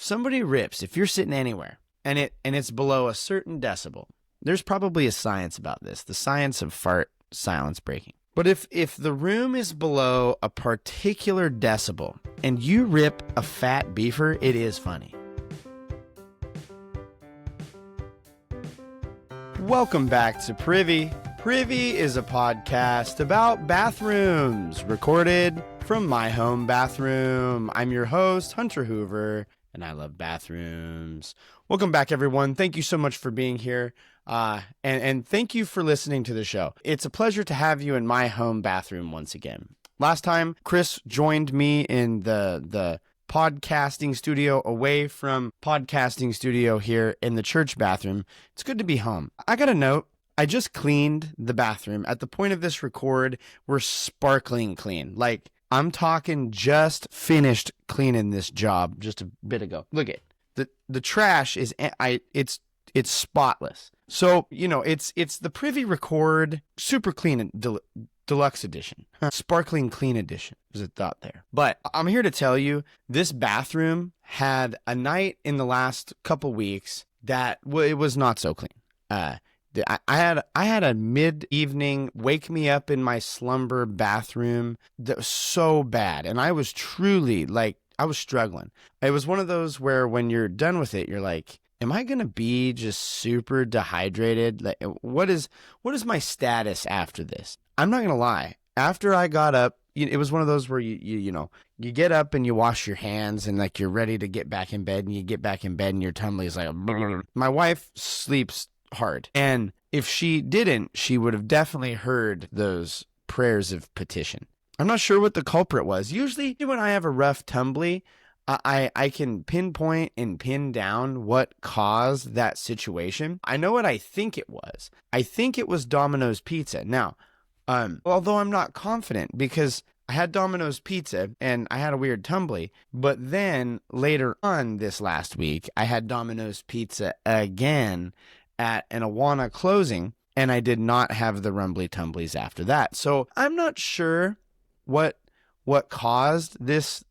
somebody rips, if you're sitting anywhere and it's below a certain decibel, there's probably a science about this, the science of fart silence breaking. But if the room is below a particular decibel and you rip a fat beefer, it is funny. Welcome back to Privy. Privy is a podcast about bathrooms, recorded from my home bathroom. I'm your host, Hunter Hoover, and I love bathrooms. Welcome back, everyone. Thank you so much for being here. And thank you for listening to the show. It's a pleasure to have you in my home bathroom once again. Last time, Chris joined me in the podcasting studio away from podcasting studio here in the church bathroom. It's good to be home. I got a note. I just cleaned the bathroom. At the point of this record, we're sparkling clean. Like, I'm talking just finished cleaning this job just a bit ago. Look at the trash is it's spotless. So, it's the Privy Record Super Clean Deluxe Edition. Sparkling Clean Edition was a thought there. But I'm here to tell you, this bathroom had a night in the last couple weeks that it was not so clean. I had a mid-evening wake me up in my slumber bathroom that was so bad. And I was truly I was struggling. It was one of those where when you're done with it, you're like, am I going to be just super dehydrated? Like, what is my status after this? I'm not going to lie. After I got up, it was one of those where you get up and you wash your hands and like you're ready to get back in bed, and you get back in bed and your tummy is like, my wife sleeps hard. And if she didn't, she would have definitely heard those prayers of petition. I'm not sure what the culprit was. Usually when I have a rough tumbly, I can pinpoint and pin down what caused that situation. I know what I think it was. I think it was Domino's Pizza. Now, although I'm not confident, because I had Domino's Pizza and I had a weird tumbly, but then later on this last week, I had Domino's Pizza again at an Awana closing, and I did not have the rumbly tumblies after that. So I'm not sure what caused this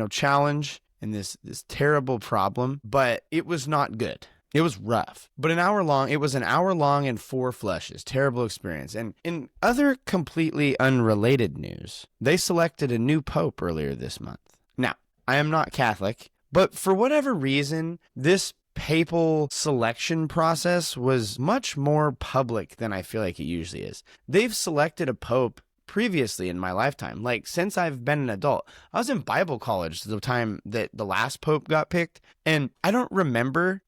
challenge and this terrible problem, but it was not good. It was rough. But it was an hour long and 4 flushes. Terrible experience. And in other completely unrelated news, they selected a new pope earlier this month. Now, I am not Catholic, but for whatever reason, this papal selection process was much more public than I feel like it usually is. They've selected a pope previously in my lifetime. Like, since I've been an adult, I was in Bible college the time that the last pope got picked, and I don't remember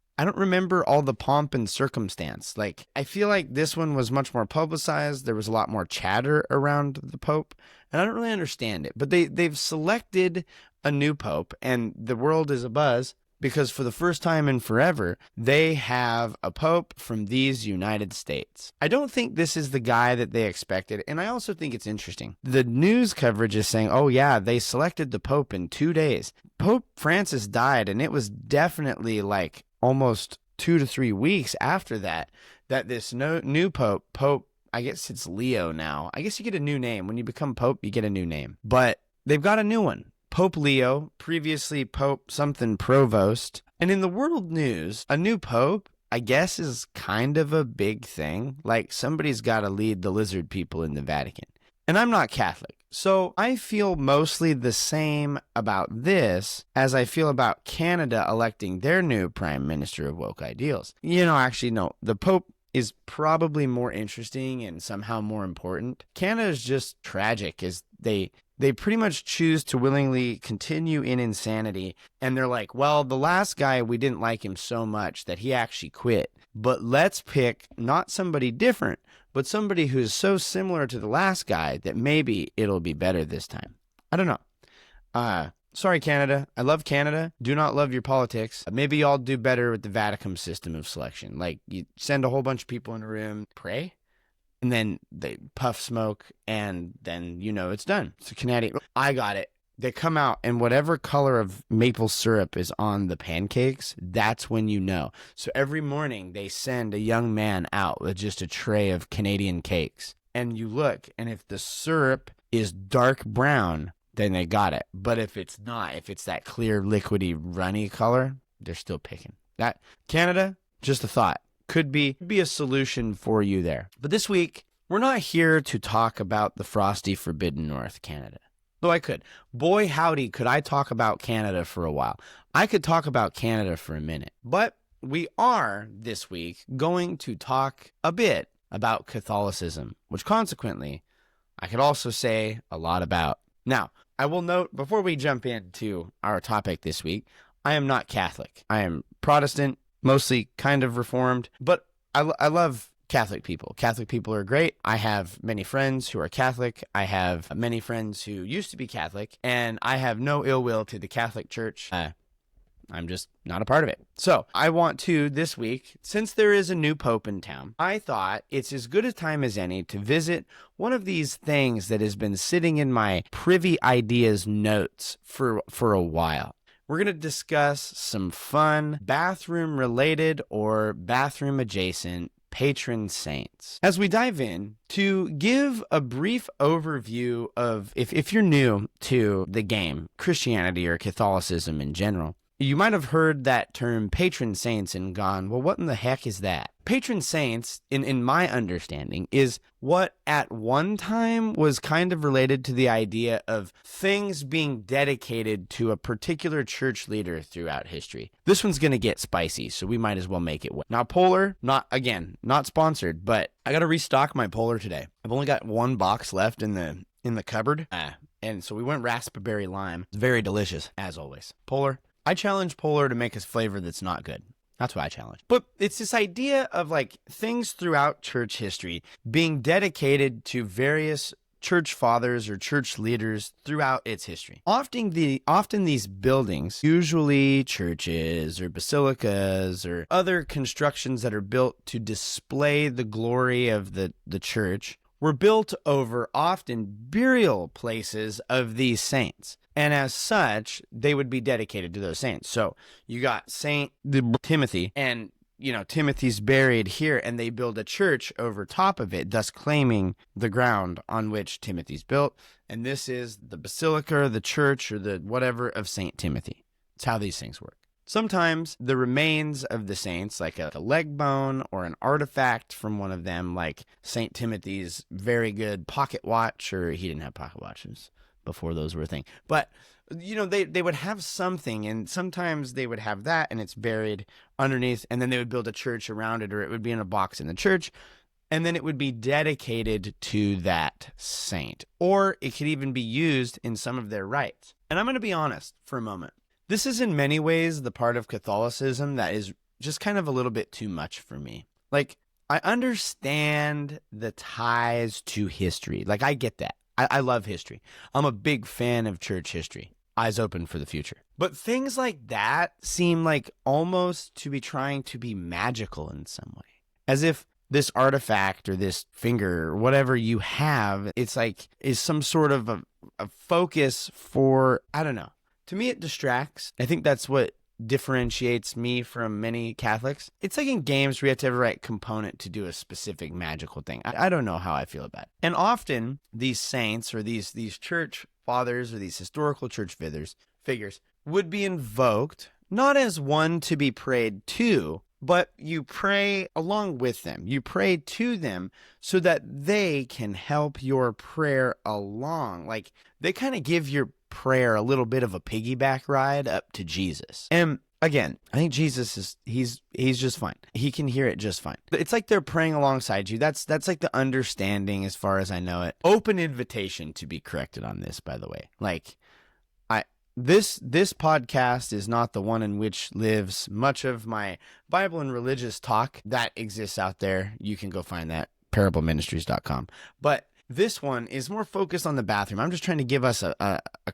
all the pomp and circumstance. Like, I feel like this one was much more publicized. There was a lot more chatter around the pope, and I don't really understand it. But they've selected a new pope, and the world is abuzz because for the first time in forever, they have a pope from these United States. I don't think this is the guy that they expected, and I also think it's interesting. The news coverage is saying, oh yeah, they selected the pope in 2 days. Pope Francis died, and it was definitely like almost 2 to 3 weeks after that this new pope, I guess it's Leo now. I guess you get a new name. When you become pope, you get a new name. But they've got a new one. Pope Leo, previously Pope something Provost. And in the world news, a new pope, I guess, is kind of a big thing. Like, somebody's got to lead the lizard people in the Vatican. And I'm not Catholic, so I feel mostly the same about this as I feel about Canada electing their new Prime Minister of Woke Ideals. Actually, no, the Pope is probably more interesting and somehow more important. Canada is just tragic, as they pretty much choose to willingly continue in insanity. And they're like, well, the last guy, we didn't like him so much that he actually quit. But let's pick not somebody different, but somebody who's so similar to the last guy that maybe it'll be better this time. I don't know. Sorry, Canada. I love Canada. Do not love your politics. Maybe y'all do better with the Vatican system of selection. Like, you send a whole bunch of people in a room, pray, and then they puff smoke, and then it's done. It's a Canadian. I got it. They come out, and whatever color of maple syrup is on the pancakes, that's when you know. So every morning, they send a young man out with just a tray of Canadian cakes. And you look, and if the syrup is dark brown, then they got it. But if it's not, if it's that clear, liquidy, runny color, they're still picking. That Canada, just a thought, could be a solution for you there. But this week, we're not here to talk about the frosty, forbidden North, Canada. Though I could. Boy, howdy, could I talk about Canada for a while. I could talk about Canada for a minute. But we are, this week, going to talk a bit about Catholicism, which consequently, I could also say a lot about. Now, I will note, before we jump into our topic this week, I am not Catholic. I am Protestant, mostly kind of Reformed, but I love Catholic people. Catholic people are great. I have many friends who are Catholic. I have many friends who used to be Catholic, and I have no ill will to the Catholic Church. I'm just not a part of it. So I want to, this week, since there is a new pope in town, I thought it's as good a time as any to visit one of these things that has been sitting in my Privy Ideas notes for a while. We're going to discuss some fun bathroom-related or bathroom-adjacent patron saints. As we dive in, to give a brief overview of, if you're new to the game, Christianity or Catholicism in general, you might have heard that term patron saints and gone, well, what in the heck is that? Patron saints, in my understanding, is what at one time was kind of related to the idea of things being dedicated to a particular church leader throughout history. This one's going to get spicy, so we might as well make it. Now, Polar, not sponsored, but I got to restock my Polar today. I've only got one box left in the cupboard, and so we went raspberry lime. It's very delicious, as always. Polar. I challenge Polar to make a flavor that's not good. That's what I challenge. But it's this idea of like things throughout church history being dedicated to various church fathers or church leaders throughout its history. Often these buildings, usually churches or basilicas or other constructions that are built to display the glory of the church, were built over often burial places of these saints. And as such, they would be dedicated to those saints. So you got Saint Timothy, and Timothy's buried here, and they build a church over top of it, thus claiming the ground on which Timothy's built. And this is the basilica, or the church, or the whatever of Saint Timothy. It's how these things work. Sometimes the remains of the saints, like a leg bone or an artifact from one of them, like St. Timothy's very good pocket watch, or he didn't have pocket watches before those were a thing. But, they would have something, and sometimes they would have that, and it's buried underneath, and then they would build a church around it, or it would be in a box in the church, and then it would be dedicated to that saint. Or it could even be used in some of their rites. And I'm going to be honest for a moment. This is in many ways the part of Catholicism that is just kind of a little bit too much for me. Like, I understand the ties to history. Like, I get that. I love history. I'm a big fan of church history. Eyes open for the future. But things like that seem like almost to be trying to be magical in some way. As if this artifact or this finger or whatever you have, it's like, is some sort of a focus for, I don't know. To me, it distracts. I think that's what differentiates me from many Catholics. It's like in games where you have to have the right component to do a specific magical thing. I don't know how I feel about it. And often these saints or these church fathers or these historical church figures would be invoked not as one to be prayed to, but you pray along with them. You pray to them so that they can help your prayer along. Like, they kind of give your prayer a little bit of a piggyback ride up to Jesus. And again, I think Jesus he's just fine. He can hear it just fine. It's like they're praying alongside you. That's like the understanding as far as I know it. Open invitation to be corrected on this, by the way. Like, This podcast is not the one in which lives much of my Bible and religious talk that exists out there. You can go find that, parableministries.com. But this one is more focused on the bathroom. I'm just trying to give us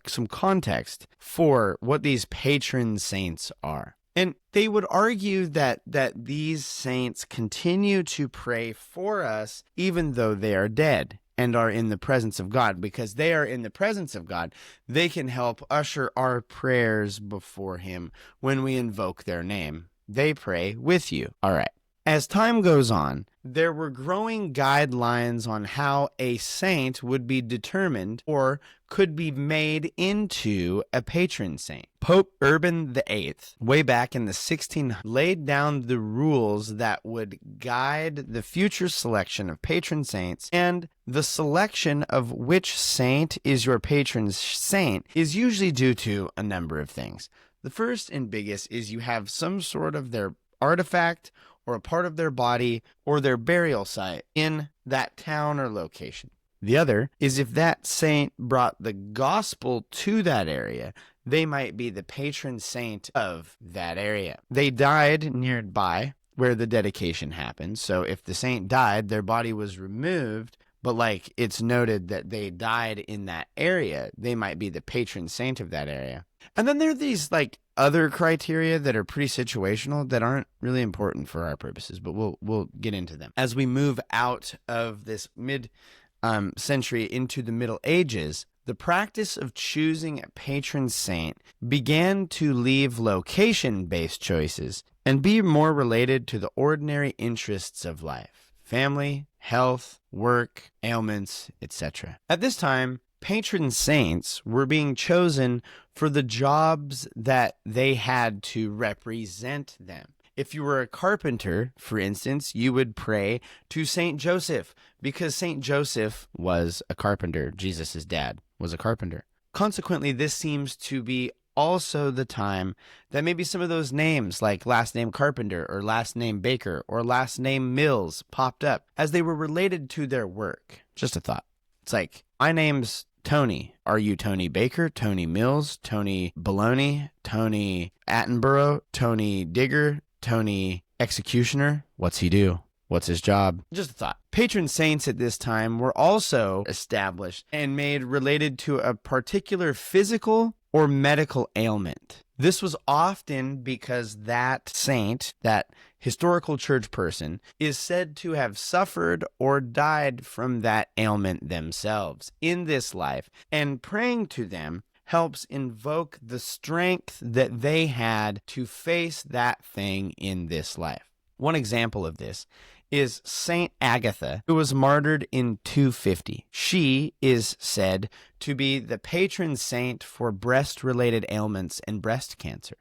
some context for what these patron saints are. And they would argue that these saints continue to pray for us even though they are dead and are in the presence of God. Because they are in the presence of God, they can help usher our prayers before Him when we invoke their name. They pray with you. All right. As time goes on, there were growing guidelines on how a saint would be determined or could be made into a patron saint. Pope Urban VIII, way back in the 1600s, laid down the rules that would guide the future selection of patron saints, and the selection of which saint is your patron saint is usually due to a number of things. The first and biggest is you have some sort of their artifact or a part of their body or their burial site in that town or location. The other is if that saint brought the gospel to that area, they might be the patron saint of that area. They died nearby where the dedication happened. So if the saint died, their body was removed, but like it's noted that they died in that area, they might be the patron saint of that area. And then there are these like other criteria that are pretty situational that aren't really important for our purposes, but we'll get into them. As we move out of this mid-century into the Middle Ages, the practice of choosing a patron saint began to leave location-based choices and be more related to the ordinary interests of life: family, health, work, ailments, etc. At this time, patron saints were being chosen for the jobs that they had to represent them. If you were a carpenter, for instance, you would pray to Saint Joseph because Saint Joseph was a carpenter. Jesus' dad was a carpenter. Consequently, this seems to be also the time that maybe some of those names like last name Carpenter or last name Baker or last name Mills popped up as they were related to their work. Just a thought. It's like, my name's Tony. Are you Tony Baker, Tony Mills, Tony Baloney, Tony Attenborough, Tony Digger, Tony Executioner? What's he do? What's his job? Just a thought. Patron saints at this time were also established and made related to a particular physical or medical ailment. This was often because that saint, that historical church person, is said to have suffered or died from that ailment themselves in this life, and praying to them helps invoke the strength that they had to face that thing in this life. One example of this is Saint Agatha, who was martyred in 250. She is said to be the patron saint for breast-related ailments and breast cancer,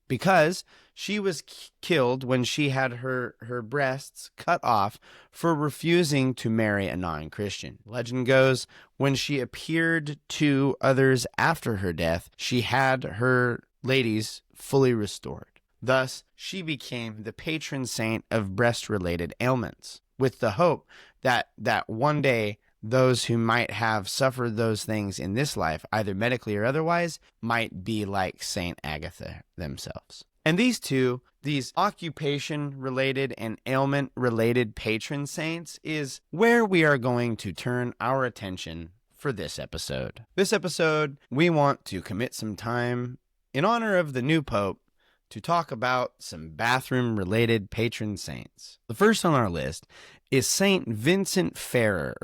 because she was killed when she had her breasts cut off for refusing to marry a non-Christian. Legend goes, when she appeared to others after her death, she had her ladies fully restored. Thus, she became the patron saint of breast-related ailments, with the hope that one day those who might have suffered those things in this life, either medically or otherwise, might be like Saint Agatha themselves. And these occupation-related and ailment-related patron saints is where we are going to turn our attention for this episode. This episode, we want to commit some time in honor of the new Pope to talk about some bathroom-related patron saints. The first on our list is Saint Vincent Ferrer.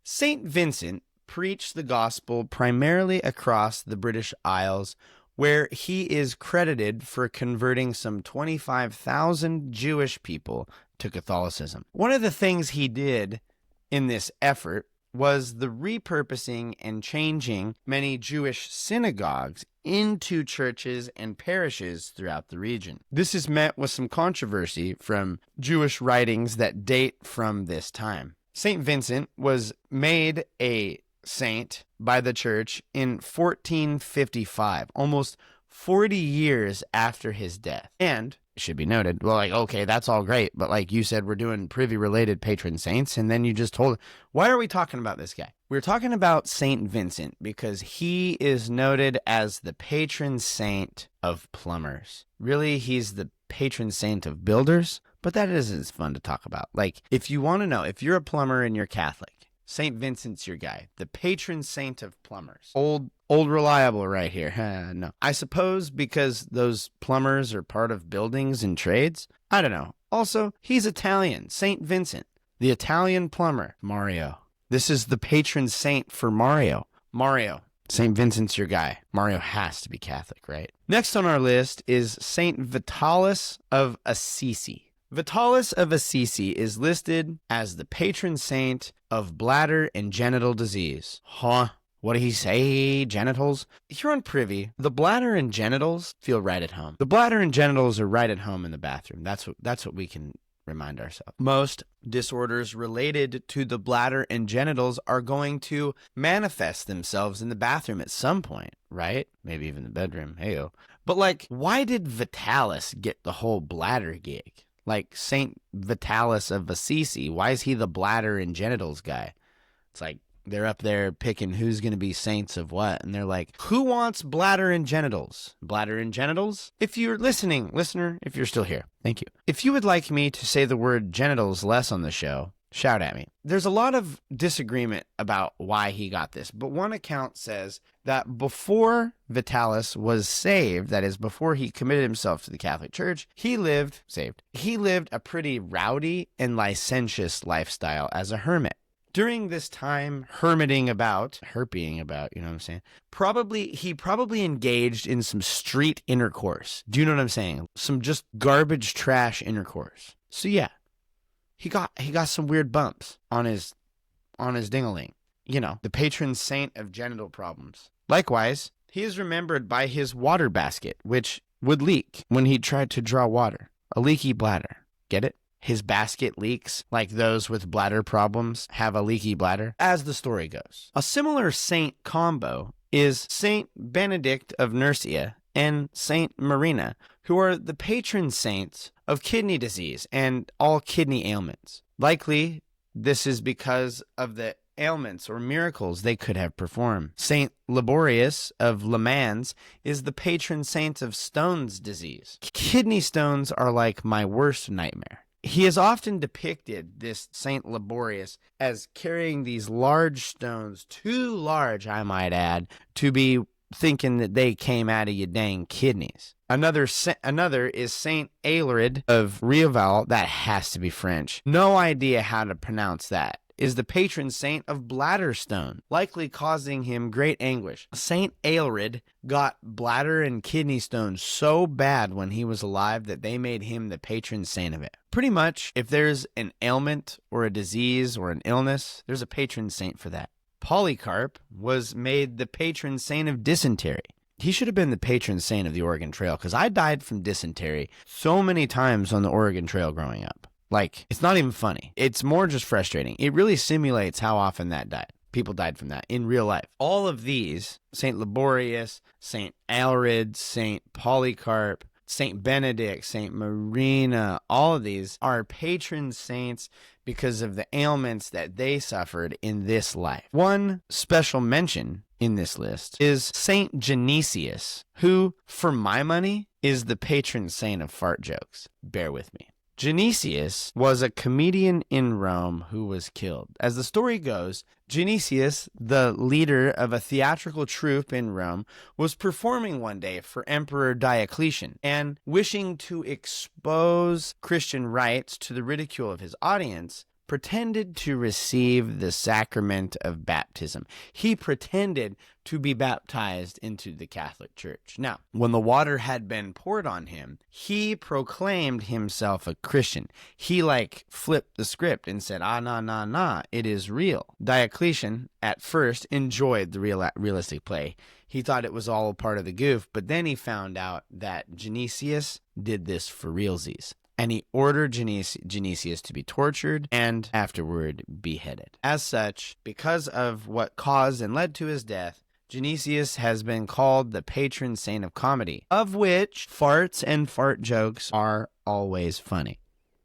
Saint Vincent preached the gospel primarily across the British Isles, where he is credited for converting some 25,000 Jewish people to Catholicism. One of the things he did in this effort was the repurposing and changing many Jewish synagogues into churches and parishes throughout the region. This is met with some controversy from Jewish writings that date from this time. Saint Vincent was made a saint by the church in 1455, almost 40 years after his death. And it should be noted, well, like, okay, that's all great, but like you said, we're doing Privy-related patron saints, and then you just told, why are we talking about this guy? We're talking about Saint Vincent because he is noted as the patron saint of plumbers. Really, he's the patron saint of builders, but that isn't as fun to talk about. Like, if you want to know, if you're a plumber and you're Catholic, Saint Vincent's your guy, the patron saint of plumbers. Old reliable right here. No. I suppose because those plumbers are part of buildings and trades? I don't know. Also, he's Italian, Saint Vincent, the Italian plumber. Mario. This is the patron saint for Mario. Mario. Saint Vincent's your guy. Mario has to be Catholic, right? Next on our list is Saint Vitalis of Assisi. Vitalis of Assisi is listed as the patron saint of bladder and genital disease. Huh? What did he say? Genitals? Here on Privy, the bladder and genitals feel right at home. The bladder and genitals are right at home in the bathroom. That's what we can remind ourselves. Most disorders related to the bladder and genitals are going to manifest themselves in the bathroom at some point, right? Maybe even the bedroom. Heyo. But like, why did Vitalis get the whole bladder gig? Like Saint Vitalis of Assisi, why is he the bladder and genitals guy? It's like, they're up there picking who's going to be saints of what. And they're like, who wants bladder and genitals? Bladder and genitals? If you're listening, listener, if you're still here, thank you. If you would like me to say the word genitals less on the show, shout at me. There's a lot of disagreement about why he got this, but one account says that before Vitalis was saved, that is, before he committed himself to the Catholic Church, he lived a pretty rowdy and licentious lifestyle as a hermit. During this time, herping about, you know what I'm saying? He probably engaged in some street intercourse. Do you know what I'm saying? Some just garbage trash intercourse. So yeah, he got some weird bumps on his ding-a-ling. You know, the patron saint of genital problems. Likewise, he is remembered by his water basket, which would leak when he tried to draw water. A leaky bladder. Get it? His basket leaks, like those with bladder problems have a leaky bladder, as the story goes. A similar saint combo is Saint Benedict of Nursia and Saint Marina, who are the patron saints of kidney disease and all kidney ailments. Likely, this is because of the ailments or miracles they could have performed. Saint Liborius of Le Mans is the patron saint of Stone's disease. Kidney stones are like my worst nightmare. He is often depicted, this Saint Liborius, as carrying these large stones, too large, I might add, to be thinking that they came out of your dang kidneys. Another is Saint Aelred of Rieval, that has to be French. No idea how to pronounce that. Is the patron saint of bladder stone, likely causing him great anguish. Saint Aelred got bladder and kidney stones so bad when he was alive that they made him the patron saint of it. Pretty much, if there's an ailment or a disease or an illness, there's a patron saint for that. Polycarp was made the patron saint of dysentery. He should have been the patron saint of the Oregon Trail, because I died from dysentery so many times on the Oregon Trail growing up. Like, it's not even funny. It's more just frustrating. It really simulates how often that died. People died from that in real life. All of these, St. Liborius, St. Aelred, St. Polycarp, St. Benedict, St. Marina, all of these are patron saints because of the ailments that they suffered in this life. One special mention in this list is St. Genesius, who, for my money, is the patron saint of fart jokes. Bear with me. Genesius was a comedian in Rome who was killed. As the story goes, Genesius, the leader of a theatrical troupe in Rome, was performing one day for Emperor Diocletian, and wishing to expose Christian rites to the ridicule of his audience, pretended to receive the sacrament of baptism. He pretended to be baptized into the Catholic Church. Now, when the water had been poured on him, he proclaimed himself a Christian. He flipped the script and said, nah, it is real. Diocletian at first enjoyed the realistic play. He thought it was all a part of the goof, but then he found out that Genesius did this for realsies. And he ordered Genesius to be tortured and afterward beheaded. As such, because of what caused and led to his death, Genesius has been called the patron saint of comedy, of which farts and fart jokes are always funny.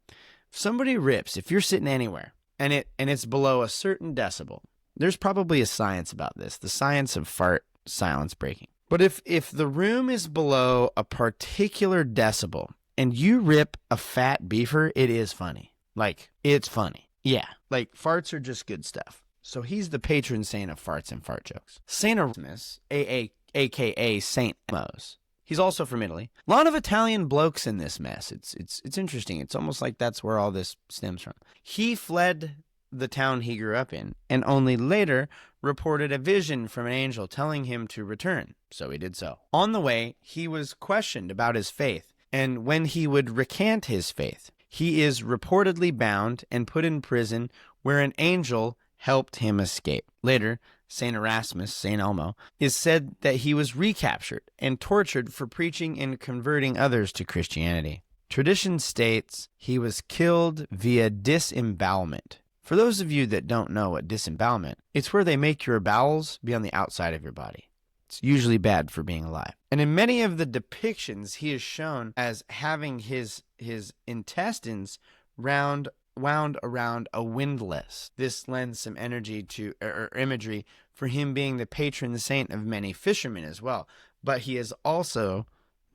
If somebody rips, if you're sitting anywhere and it's below a certain decibel, there's probably a science about this, the science of fart silence breaking. But if the room is below a particular decibel, and you rip a fat beefer, it is funny. It's funny. Yeah, farts are just good stuff. So he's the patron saint of farts and fart jokes. Saint Erasmus, a.k.a. Saint Emos. He's also from Italy. A lot of Italian blokes in this mess. It's interesting. It's almost like that's where all this stems from. He fled the town he grew up in, and only later reported a vision from an angel telling him to return. So he did so. On the way, he was questioned about his faith. And when he would recant his faith, He is reportedly bound and put in prison where an angel helped him escape. Later, St. Erasmus, St. Elmo, is said that he was recaptured and tortured for preaching and converting others to Christianity. Tradition states he was killed via disembowelment. For those of you that don't know what disembowelment, it's where they make your bowels be on the outside of your body. It's usually bad for being alive. And in many of the depictions, he is shown as having his intestines wound around a windlass. This lends some energy to or imagery for him being the patron saint of many fishermen as well. But he is also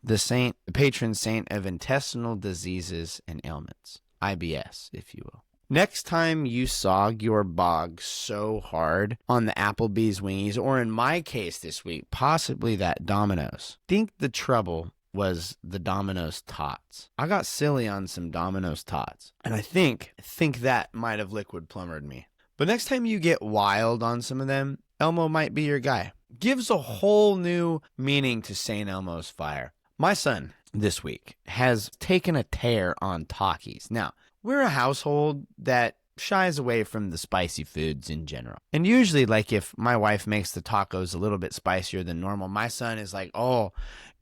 the patron saint of intestinal diseases and ailments, IBS, if you will. Next time you sog your bog so hard on the Applebee's wingies, or in my case this week, possibly that Domino's, think the trouble was the Domino's tots. I got silly on some Domino's tots, and I think that might have liquid plumbered me. But next time you get wild on some of them, Elmo might be your guy. Gives a whole new meaning to St. Elmo's fire. My son this week has taken a tear on Takis. Now, we're a household that shies away from the spicy foods in general. And usually, like, if my wife makes the tacos a little bit spicier than normal, my son is like, oh,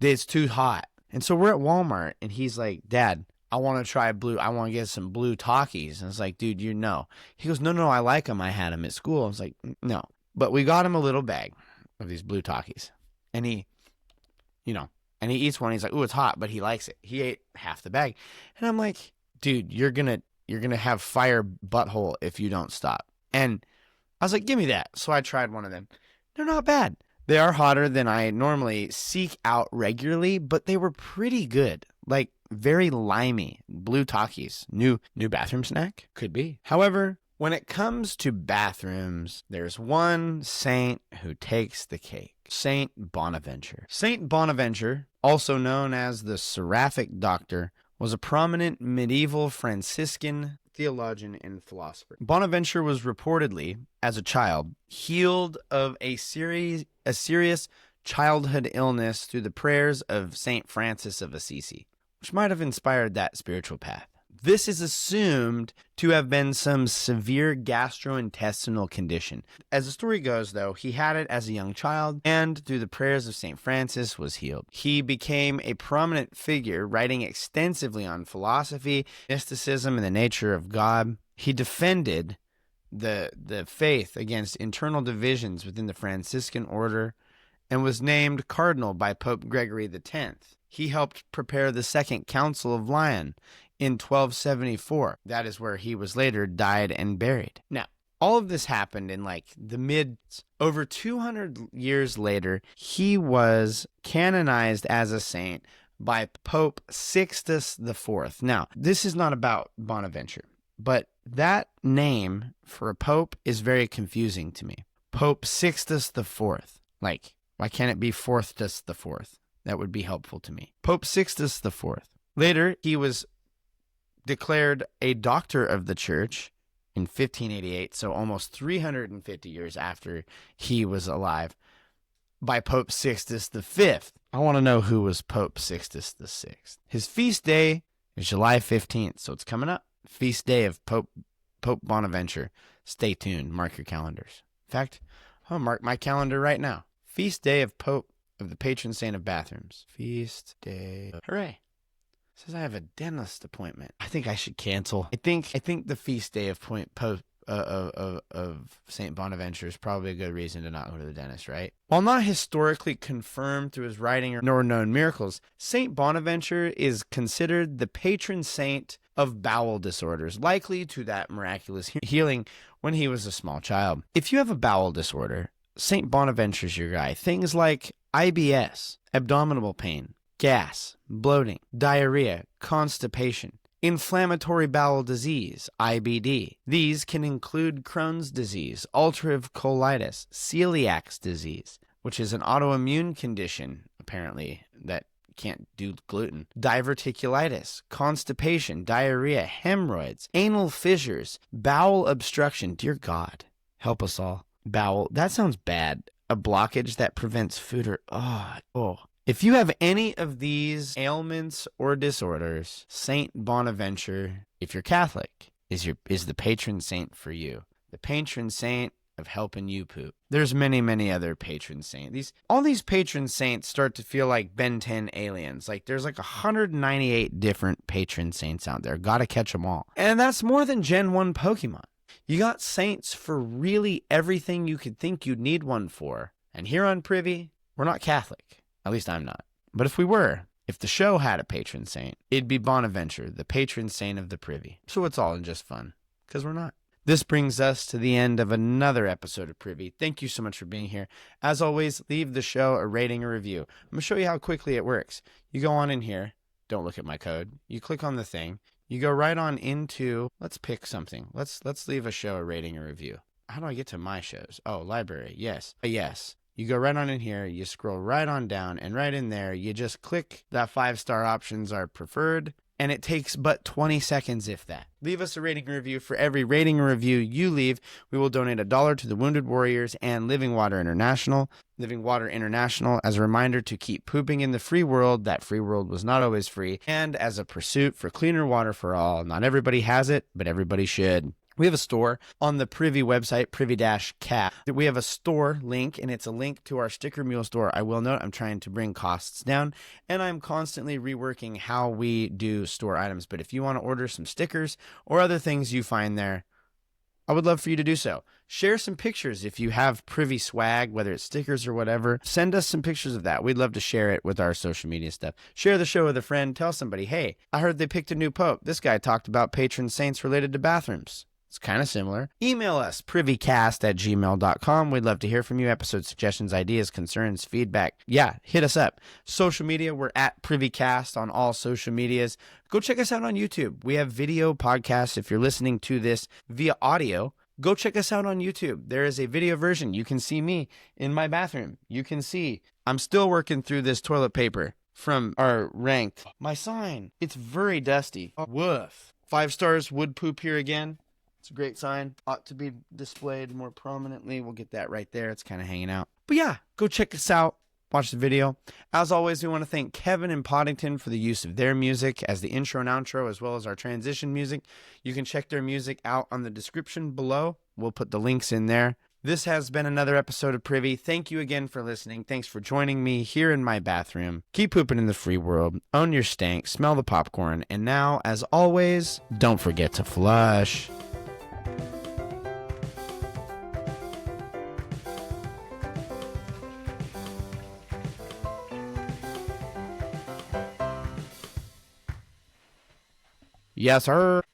it's too hot. And so we're at Walmart, and he's like, Dad, I want to try I want to get some blue Takis. And it's like, dude, you know. He goes, no, I like them. I had them at school. I was like, no. But we got him a little bag of these blue Takis. And he eats one. He's like, ooh, it's hot, but he likes it. He ate half the bag. And I'm like, dude, you're gonna have fire butthole if you don't stop. And I was like, give me that. So I tried one of them. They're not bad. They are hotter than I normally seek out regularly, but they were pretty good. Like, very limey. Blue Takis. New bathroom snack? Could be. However, when it comes to bathrooms, there's one saint who takes the cake. Saint Bonaventure. Saint Bonaventure, also known as the Seraphic Doctor, was a prominent medieval Franciscan theologian and philosopher. Bonaventure was reportedly, as a child, healed of a serious childhood illness through the prayers of St. Francis of Assisi, which might have inspired that spiritual path. This is assumed to have been some severe gastrointestinal condition. As the story goes, though, he had it as a young child and through the prayers of St. Francis was healed. He became a prominent figure, writing extensively on philosophy, mysticism, and the nature of God. He defended the faith against internal divisions within the Franciscan order and was named cardinal by Pope Gregory X. He helped prepare the Second Council of Lyon in 1274. That is where he was later died and buried. Now, all of this happened in over 200 years later. He was canonized as a saint by Pope Sixtus IV. Now, this is not about Bonaventure, but that name for a pope is very confusing to me. Pope Sixtus IV. Like, why can't it be Fourthus IV? That would be helpful to me. Pope Sixtus IV. Later, he was declared a doctor of the church in 1588, so almost 350 years after he was alive, by Pope Sixtus V. I want to know who was Pope Sixtus VI. His feast day is July 15th, so it's coming up. Feast day of Pope Bonaventure. Stay tuned. Mark your calendars. In fact, I'll mark my calendar right now. Feast day of the patron saint of bathrooms. Feast day. Hooray. Says I have a dentist appointment. I think I should cancel. I think the feast day of Saint Bonaventure is probably a good reason to not go to the dentist, right? While not historically confirmed through his writing nor known miracles, Saint Bonaventure is considered the patron saint of bowel disorders, likely to that miraculous healing when he was a small child. If you have a bowel disorder, Saint Bonaventure's your guy. Things like IBS, abdominal pain, gas, bloating, diarrhea, constipation, inflammatory bowel disease, IBD. These can include Crohn's disease, ulcerative colitis, celiac disease, which is an autoimmune condition, apparently, that can't do gluten, diverticulitis, constipation, diarrhea, hemorrhoids, anal fissures, bowel obstruction. Dear God, help us all. Bowel, that sounds bad. A blockage that prevents food or, If you have any of these ailments or disorders, Saint Bonaventure, if you're Catholic, is the patron saint for you. The patron saint of helping you poop. There's many, many other patron saints. All these patron saints start to feel like Ben 10 aliens. Like there's like 198 different patron saints out there. Gotta catch them all. And that's more than Gen 1 Pokemon. You got saints for really everything you could think you'd need one for. And here on Privy, we're not Catholic. At least I'm not. But if we were, if the show had a patron saint, it'd be Bonaventure, the patron saint of the Privy. So it's all in just fun, because we're not. This brings us to the end of another episode of Privy. Thank you so much for being here. As always, leave the show a rating or review. I'm going to show you how quickly it works. You go on in here. Don't look at my code. You click on the thing. You go right on into, let's pick something. Let's leave a show a rating or review. How do I get to my shows? Oh, library. Yes. Yes. You go right on in here, you scroll right on down, and right in there, you just click that 5-star options are preferred, and it takes but 20 seconds, if that. Leave us a rating and review. For every rating and review you leave, we will donate $1 to the Wounded Warriors and Living Water International. Living Water International as a reminder to keep pooping in the free world. That free world was not always free. And as a pursuit for cleaner water for all. Not everybody has it, but everybody should. We have a store on the Privy website, Privy-Cat. We have a store link, and it's a link to our sticker mule store. I will note I'm trying to bring costs down, and I'm constantly reworking how we do store items. But if you want to order some stickers or other things you find there, I would love for you to do so. Share some pictures if you have Privy swag, whether it's stickers or whatever. Send us some pictures of that. We'd love to share it with our social media stuff. Share the show with a friend. Tell somebody, hey, I heard they picked a new pope. This guy talked about patron saints related to bathrooms. It's kind of similar. Email us, privycast@gmail.com. We'd love to hear from you. Episode suggestions, ideas, concerns, feedback. Yeah, hit us up. Social media, we're at Privycast on all social medias. Go check us out on YouTube. We have video podcasts. If you're listening to this via audio, go check us out on YouTube. There is a video version. You can see me in my bathroom. You can see I'm still working through this toilet paper from our ranked. My sign. It's very dusty. Woof. 5 stars, wood poop here again. It's a great sign. Ought to be displayed more prominently. We'll get that right there. It's kind of hanging out. But yeah, go check us out. Watch the video. As always, we want to thank Kevin and Poddington for the use of their music as the intro and outro, as well as our transition music. You can check their music out on the description below. We'll put the links in there. This has been another episode of Privy. Thank you again for listening. Thanks for joining me here in my bathroom. Keep pooping in the free world. Own your stank. Smell the popcorn. And now, as always, don't forget to flush. Yes, sir.